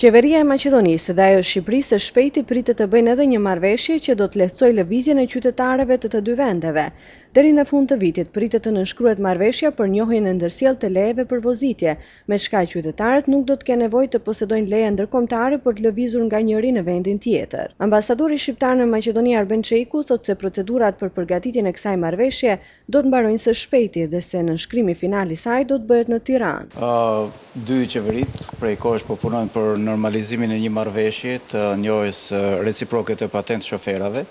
Qeveria e Maqedonisë dhe ajo e Shqipërisë së shpejti pritet të bëjnë edhe një marrëveshje që do të lehtësojë lëvizjen e qytetarëve të dy vendeve. Deri në fund të vitit pritet të nënshkruhet marrëveshja për njohjen e ndërsjellë të lejeve për vozitje, me shkak qytetarët nuk do të kenë nevojë të posedojnë leje ndërkombëtare për të lëvizur nga njëri në vendin tjetër. Ambasadori shqiptar në Maqedoni Arben Çeiku thotë se procedurat për përgatitjen e kësaj marrëveshje do të mbarojnë së shpejti dhe se nënshkrimi final i saj do të bëhet në Tiranë. Dy qeverit prej kohësh po punojnë për normalizimin e një marrëveshje të njohjes reciproke të patent shoferave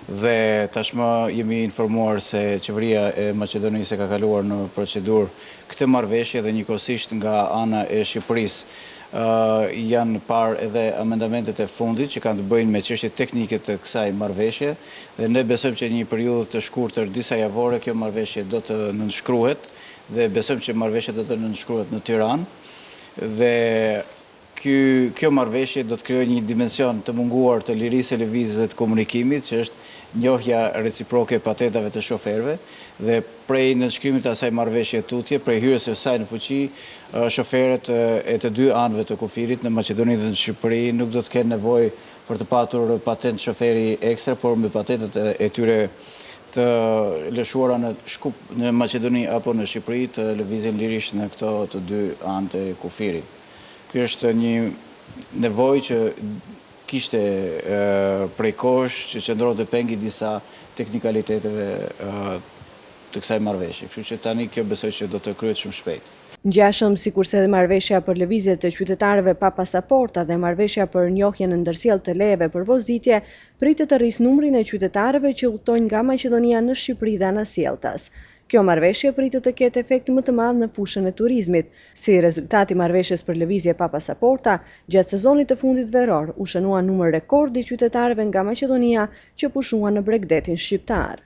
dhe tashmë jemi informuar se qeveria e Maqedonisë ka kaluar në procedurë këtë marrëveshje dhe njëkohësisht nga ana e Shqipërisë janë parë edhe amendamentet e fundit që kanë të bëjnë me çështjet teknike të kësaj marrëveshje dhe ne besojmë që në një periudhë të shkurtër disa javore kjo marrëveshje do të nënshkruhet dhe besojmë që marrëveshja do të nënshkruhet në Tiranë dhe kjo marrëveshje do të krijojë një dimension të munguar të lirisë së lëvizjes dhe të komunikimit, që është njohja reciproke e patentave të shoferëve dhe prej nënshkrimit të asaj marrëveshje tutje, prej hyrjes së saj në fuqi, shoferët e të dy anëve të kufirit në Maqedoni dhe në Shqipëri nuk do të kenë nevojë për të patur patent shoferi ekstra, por me patentet e tyre të lëshuara në Maqedoni apo në Shqipëri të lëvizjen lirisht në këto të dy anët e kufirit. Ky është një nevojë që kishte prej kohësh që qëndronte pengi disa teknikaliteteve të kësaj marrëveshje. Kështu që tani kjo besoj që do të kryhet shumë shpejt. Ngjashëm sikurse edhe marrëveshja për lëvizje të qytetarëve pa pasaporta dhe marrëveshja për njohjen e ndërsjellë të lejeve për vozitje, pritet të rrisë numrin e qytetarëve që udhtojnë nga Maqedonia në Shqipëri dhe anasjelltas. Kjo marrëveshje pritet të ketë efekt më të madh në fushën e turizmit, si rezultati marrëveshjes për lëvizje pa pasaporta, gjatë sezonit të fundit veror u shënua numër rekord i qytetarëve nga Maqedonia që pushuan në Bregdetin shqiptar.